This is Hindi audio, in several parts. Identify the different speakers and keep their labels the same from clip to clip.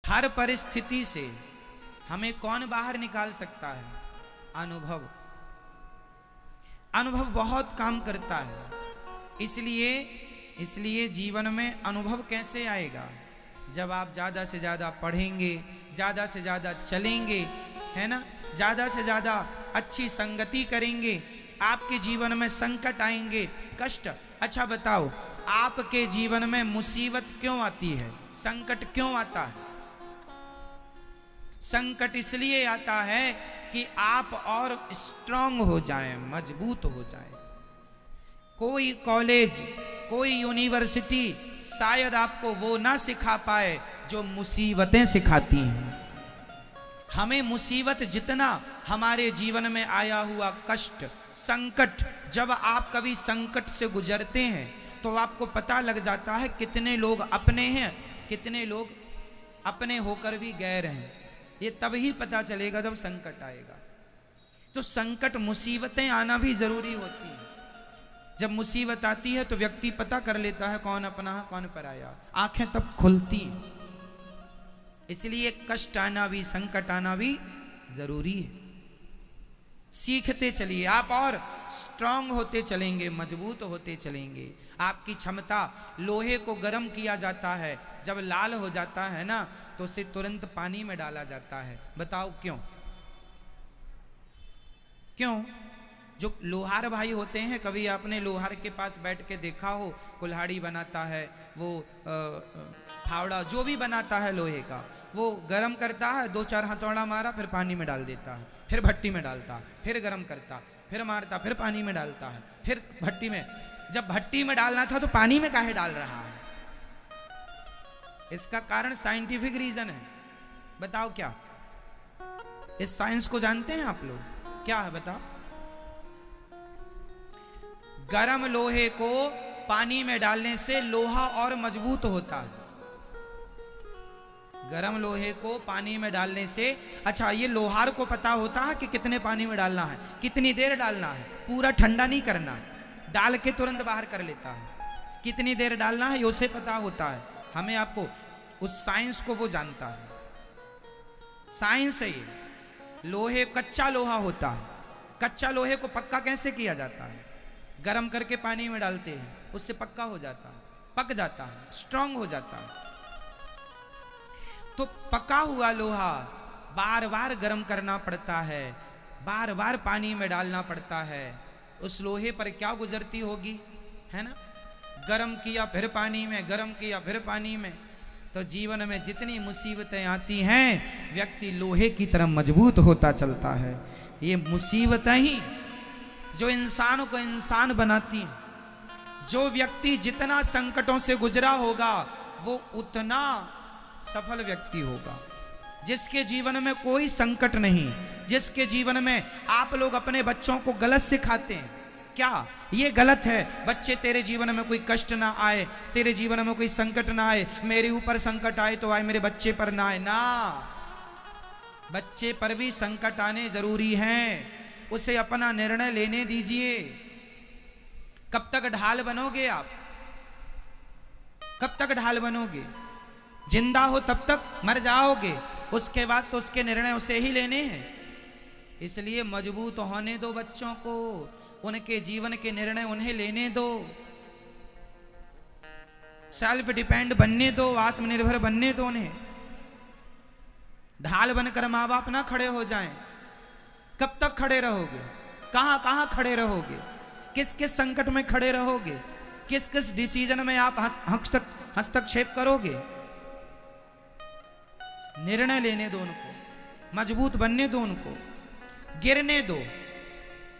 Speaker 1: हर परिस्थिति से हमें कौन बाहर निकाल सकता है? अनुभव। अनुभव बहुत काम करता है। इसलिए जीवन में अनुभव कैसे आएगा? जब आप ज़्यादा से ज़्यादा पढ़ेंगे, ज़्यादा से ज़्यादा चलेंगे, है ना, ज़्यादा से ज़्यादा अच्छी संगति करेंगे, आपके जीवन में संकट आएंगे, कष्ट। अच्छा बताओ, आपके जीवन में मुसीबत क्यों आती है? संकट क्यों आता है? संकट इसलिए आता है कि आप और स्ट्रांग हो जाएं, मजबूत हो जाएं। कोई कॉलेज, कोई यूनिवर्सिटी शायद आपको वो ना सिखा पाए जो मुसीबतें सिखाती हैं। हमें मुसीबत जितना हमारे जीवन में आया हुआ कष्ट, संकट, जब आप कभी संकट से गुजरते हैं तो आपको पता लग जाता है कितने लोग अपने हैं, कितने लोग अपने होकर भी गैर हैं। ये तभी पता चलेगा जब संकट आएगा। तो संकट, मुसीबतें आना भी जरूरी होती है। जब मुसीबत आती है तो व्यक्ति पता कर लेता है कौन अपना है, कौन पराया। आंखें तब खुलती हैं। इसलिए कष्ट आना भी, संकट आना भी जरूरी है। सीखते चलिए आप और स्ट्रांग होते चलेंगे, मजबूत होते चलेंगे। आपकी क्षमता, लोहे को गर्म किया जाता है, जब लाल हो जाता है ना तो उसे तुरंत पानी में डाला जाता है। बताओ क्यों? क्यों? जो लोहार भाई होते हैं, कभी आपने लोहार के पास बैठ के देखा हो, कुल्हाड़ी बनाता है, वो फावड़ा जो भी बनाता है लोहे का, वो गरम करता है, 2-4 हथौड़ा मारा, फिर पानी में डाल देता है, फिर भट्टी में डालता है, फिर गरम करता, फिर मारता, फिर पानी में डालता है, फिर भट्टी में। जब भट्टी में डालना था तो पानी में काहे डाल रहा है? इसका कारण साइंटिफिक रीजन है। बताओ क्या? इस साइंस को जानते हैं आप लोग? क्या है बताओ? गरम लोहे को पानी में डालने से लोहा और मजबूत होता है। गरम लोहे को पानी में डालने से, अच्छा ये लोहार को पता होता है कि कितने पानी में डालना है, कितनी देर डालना है, पूरा ठंडा नहीं करना, डाल के तुरंत बाहर कर लेता है। कितनी देर डालना है ये उसे पता होता है। हमें आपको उस साइंस को वो जानता है। साइंस है ये। लोहे, कच्चा लोहा होता है, कच्चा लोहे को पक्का कैसे किया जाता है? गरम करके पानी में डालते हैं, उससे पक्का हो जाता है, पक जाता है, स्ट्रांग हो जाता है। तो पका हुआ लोहा बार बार गर्म करना पड़ता है, बार बार पानी में डालना पड़ता है। उस लोहे पर क्या गुजरती होगी, है ना? गरम किया फिर पानी में, गरम किया फिर पानी में। तो जीवन में जितनी मुसीबतें आती हैं, व्यक्ति लोहे की तरह मजबूत होता चलता है। ये मुसीबतें ही जो इंसान को इंसान बनाती हैं। जो व्यक्ति जितना संकटों से गुजरा होगा वो उतना सफल व्यक्ति होगा। जिसके जीवन में कोई संकट नहीं, जिसके जीवन में आप लोग अपने बच्चों को गलत सिखाते हैं, क्या ये गलत है, बच्चे तेरे जीवन में कोई कष्ट ना आए, तेरे जीवन में कोई संकट ना आए, मेरे ऊपर संकट आए तो आए, मेरे बच्चे पर ना आए। ना, बच्चे पर भी संकट आने जरूरी हैं। उसे अपना निर्णय लेने दीजिए। कब तक ढाल बनोगे आप? कब तक ढाल बनोगे? जिंदा हो तब तक, मर जाओगे, उसके बाद तो उसके निर्णय उसे ही लेने हैं। इसलिए मजबूत होने दो बच्चों को, उनके जीवन के निर्णय उन्हें लेने दो, सेल्फ डिपेंड बनने दो, आत्मनिर्भर बनने दो उन्हें। ढाल बनकर माँ बाप ना खड़े हो जाएं। कब तक खड़े रहोगे? कहां कहां खड़े रहोगे? किस किस संकट में खड़े रहोगे? किस किस डिसीजन में आप हस्तक्षेप करोगे? निर्णय लेने दो उनको, मजबूत बनने दो उनको, गिरने दो।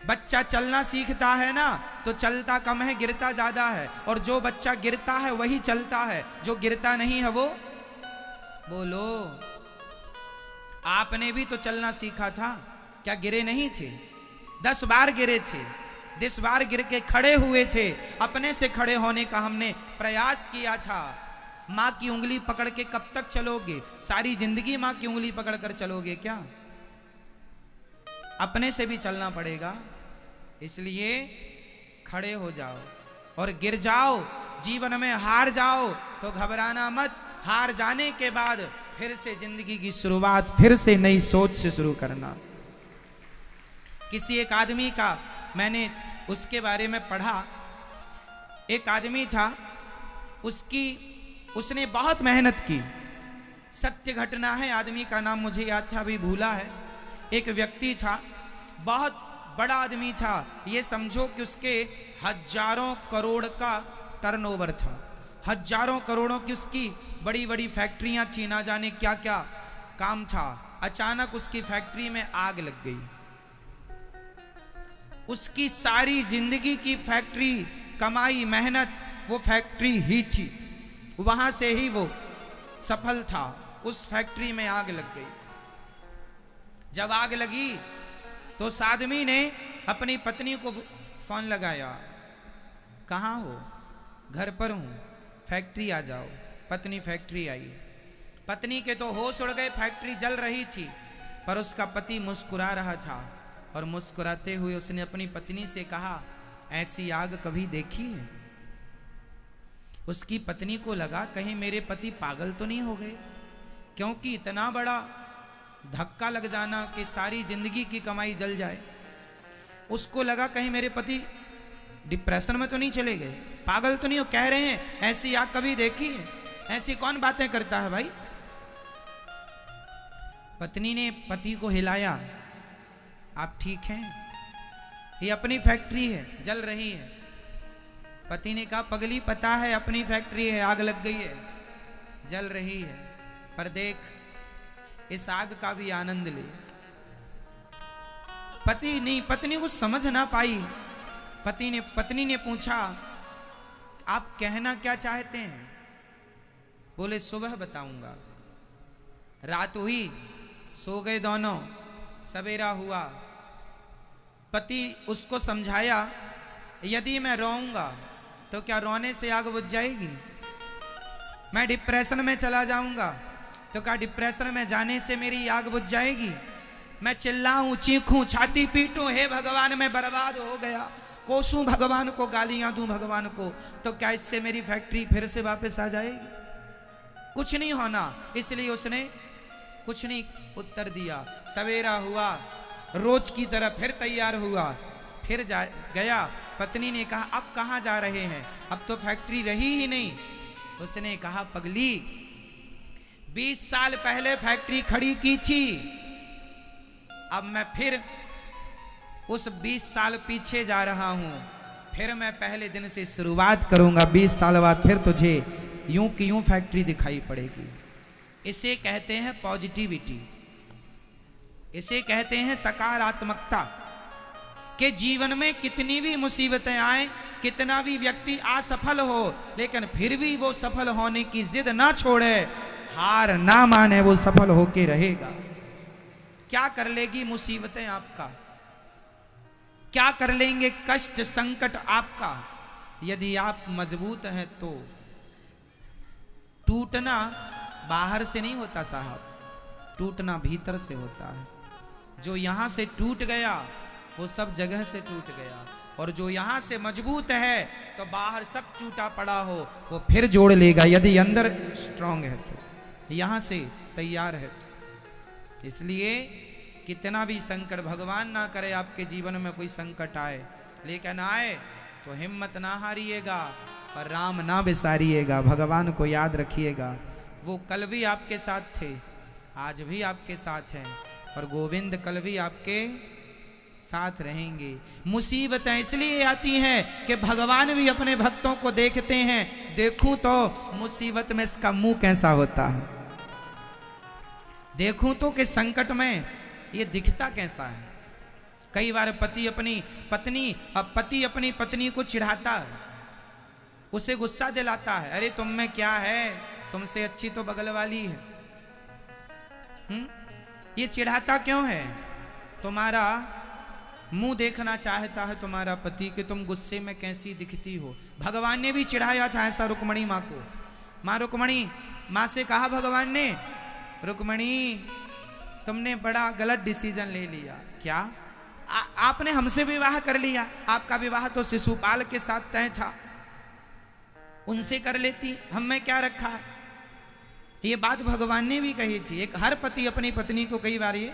Speaker 1: बच्चा चलना सीखता है ना तो चलता कम है, गिरता ज्यादा है। और जो बच्चा गिरता है वही चलता है, जो गिरता नहीं है वो, बोलो, आपने भी तो चलना सीखा था, क्या गिरे नहीं थे? 10 बार गिरे थे, 10 बार गिर के खड़े हुए थे। अपने से खड़े होने का हमने प्रयास किया था। माँ की उंगली पकड़ के कब तक चलोगे? सारी जिंदगी माँ की उंगली पकड़ कर चलोगे क्या? अपने से भी चलना पड़ेगा। इसलिए खड़े हो जाओ और गिर जाओ, जीवन में हार जाओ तो घबराना मत। हार जाने के बाद फिर से जिंदगी की शुरुआत, फिर से नई सोच से शुरू करना। किसी एक आदमी का मैंने उसके बारे में पढ़ा। एक आदमी था, उसने बहुत मेहनत की। सत्य घटना है, आदमी का नाम मुझे याद था, अभी भूला है। एक व्यक्ति था, बहुत बड़ा आदमी था। ये समझो कि उसके हजारों करोड़ का टर्नओवर था, हजारों करोड़ों की उसकी बड़ी बड़ी फैक्ट्रियां थी, ना जाने क्या क्या काम था। अचानक उसकी फैक्ट्री में आग लग गई। उसकी सारी जिंदगी की फैक्ट्री, कमाई, मेहनत, वो फैक्ट्री ही थी, वहां से ही वो सफल था। उस फैक्ट्री में आग लग गई। जब आग लगी तो उस आदमी ने अपनी पत्नी को फोन लगाया, कहाँ हो? घर पर हूं, फैक्ट्री आ जाओ। पत्नी फैक्ट्री आई। पत्नी के तो होश उड़ गए, फैक्ट्री जल रही थी, पर उसका पति मुस्कुरा रहा था। और मुस्कुराते हुए उसने अपनी पत्नी से कहा, ऐसी आग कभी देखी है? उसकी पत्नी को लगा कहीं मेरे पति पागल तो नहीं हो गए, क्योंकि इतना बड़ा धक्का लग जाना कि सारी जिंदगी की कमाई जल जाए। उसको लगा कहीं मेरे पति डिप्रेशन में तो नहीं चले गए, पागल तो नहीं हो। कह रहे हैं ऐसी आग कभी देखी है? ऐसी कौन बातें करता है भाई? पत्नी ने पति को हिलाया, आप ठीक हैं? ये अपनी फैक्ट्री है, जल रही है। पति ने कहा, पगली पता है अपनी फैक्ट्री है, आग लग गई है, जल रही है, पर देख इस आग का भी आनंद ले। पत्नी को समझ ना पाई। पत्नी ने पूछा, आप कहना क्या चाहते हैं? बोले सुबह बताऊंगा। रात हुई, सो गए दोनों। सवेरा हुआ, पति उसको समझाया, यदि मैं रोऊंगा तो क्या रोने से आग बुझ जाएगी? मैं डिप्रेशन में चला जाऊंगा तो क्या डिप्रेशन में जाने से मेरी आग बुझ जाएगी? मैं चिल्लाऊं, चीखूं, छाती पीटूं, हे भगवान मैं बर्बाद हो गया, कोसूं भगवान को, गालियां दूं भगवान को, तो क्या इससे मेरी फैक्ट्री फिर से वापस आ जाएगी? कुछ नहीं होना। इसलिए उसने कुछ नहीं उत्तर दिया। सवेरा हुआ, रोज की तरह फिर तैयार हुआ, फिर गया। पत्नी ने कहा, अब कहाँ जा रहे हैं? अब तो फैक्ट्री रही ही नहीं। उसने कहा, पगली 20 साल पहले फैक्ट्री खड़ी की थी, अब मैं फिर उस 20 साल पीछे जा रहा हूं। फिर मैं पहले दिन से शुरुआत करूंगा। 20 साल बाद फिर तुझे यूं की यूं फैक्ट्री दिखाई पड़ेगी। इसे कहते हैं पॉजिटिविटी, इसे कहते हैं सकारात्मकता। कि जीवन में कितनी भी मुसीबतें आए, कितना भी व्यक्ति असफल हो, लेकिन फिर भी वो सफल होने की जिद ना छोड़े, हार ना माने, वो सफल होके रहेगा। क्या कर लेगी मुसीबतें आपका? क्या कर लेंगे कष्ट, संकट आपका? यदि आप मजबूत हैं तो। टूटना बाहर से नहीं होता साहब, टूटना भीतर से होता है। जो यहां से टूट गया वो सब जगह से टूट गया, और जो यहां से मजबूत है तो बाहर सब टूटा पड़ा हो वो फिर जोड़ लेगा, यदि अंदर स्ट्रांग है तो, यहां से तैयार है तो। इसलिए कितना भी संकट, भगवान ना करे आपके जीवन में कोई संकट आए, लेकिन आए तो हिम्मत ना हारिएगा और राम ना बिसारिएगा, भगवान को याद रखिएगा। वो कल भी आपके साथ थे, आज भी आपके साथ हैं, और गोविंद कल भी आपके साथ रहेंगे। मुसीबतें इसलिए आती हैं कि भगवान भी अपने भक्तों को देखते हैं। देखूं तो मुसीबत में इसका मुंह कैसा होता है, देखूं तो कि संकट में ये दिखता कैसा है। कई बार पति अपनी पत्नी को चिढ़ाता है, उसे गुस्सा दिलाता है, अरे तुम में क्या है, तुमसे अच्छी तो बगल वाली है। ये चिढ़ाता क्यों है? तुम्हारा मुंह देखना चाहता है तुम्हारा पति कि तुम गुस्से में कैसी दिखती हो। भगवान ने भी चिढ़ाया था ऐसा रुक्मणी माँ को। रुक्मणी माँ से कहा भगवान ने, रुक्मणी तुमने बड़ा गलत डिसीजन ले लिया। क्या? आपने हमसे विवाह कर लिया, आपका विवाह तो शिशुपाल के साथ तय था, उनसे कर लेती, हम में क्या रखा। ये बात भगवान ने भी कही थी। एक हर पति अपनी पत्नी को कई बार ये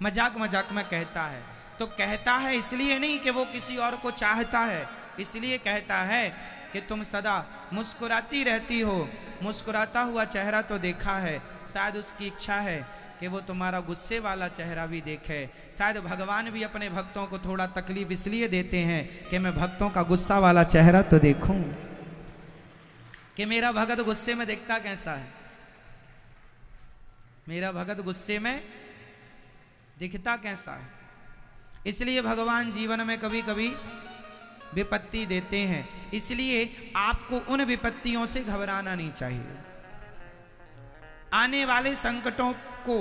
Speaker 1: मजाक मजाक में कहता है, तो कहता है इसलिए नहीं कि वो किसी और को चाहता है, इसलिए कहता है कि तुम सदा मुस्कुराती रहती हो, मुस्कुराता हुआ चेहरा तो देखा है, शायद उसकी इच्छा है कि वो तुम्हारा गुस्से वाला चेहरा भी देखे। शायद भगवान भी अपने भक्तों को थोड़ा तकलीफ इसलिए देते हैं कि मैं भक्तों का गुस्सा वाला चेहरा तो देखूं, कि मेरा भगत गुस्से में दिखता कैसा है, मेरा भगत गुस्से में दिखता कैसा है। इसलिए भगवान जीवन में कभी कभी विपत्ति देते हैं, इसलिए आपको उन विपत्तियों से घबराना नहीं चाहिए। आने वाले संकटों को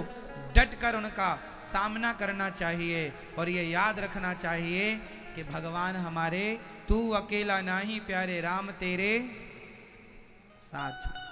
Speaker 1: डट कर उनका सामना करना चाहिए और ये याद रखना चाहिए कि भगवान हमारे, तू अकेला नाही प्यारे राम तेरे साथ।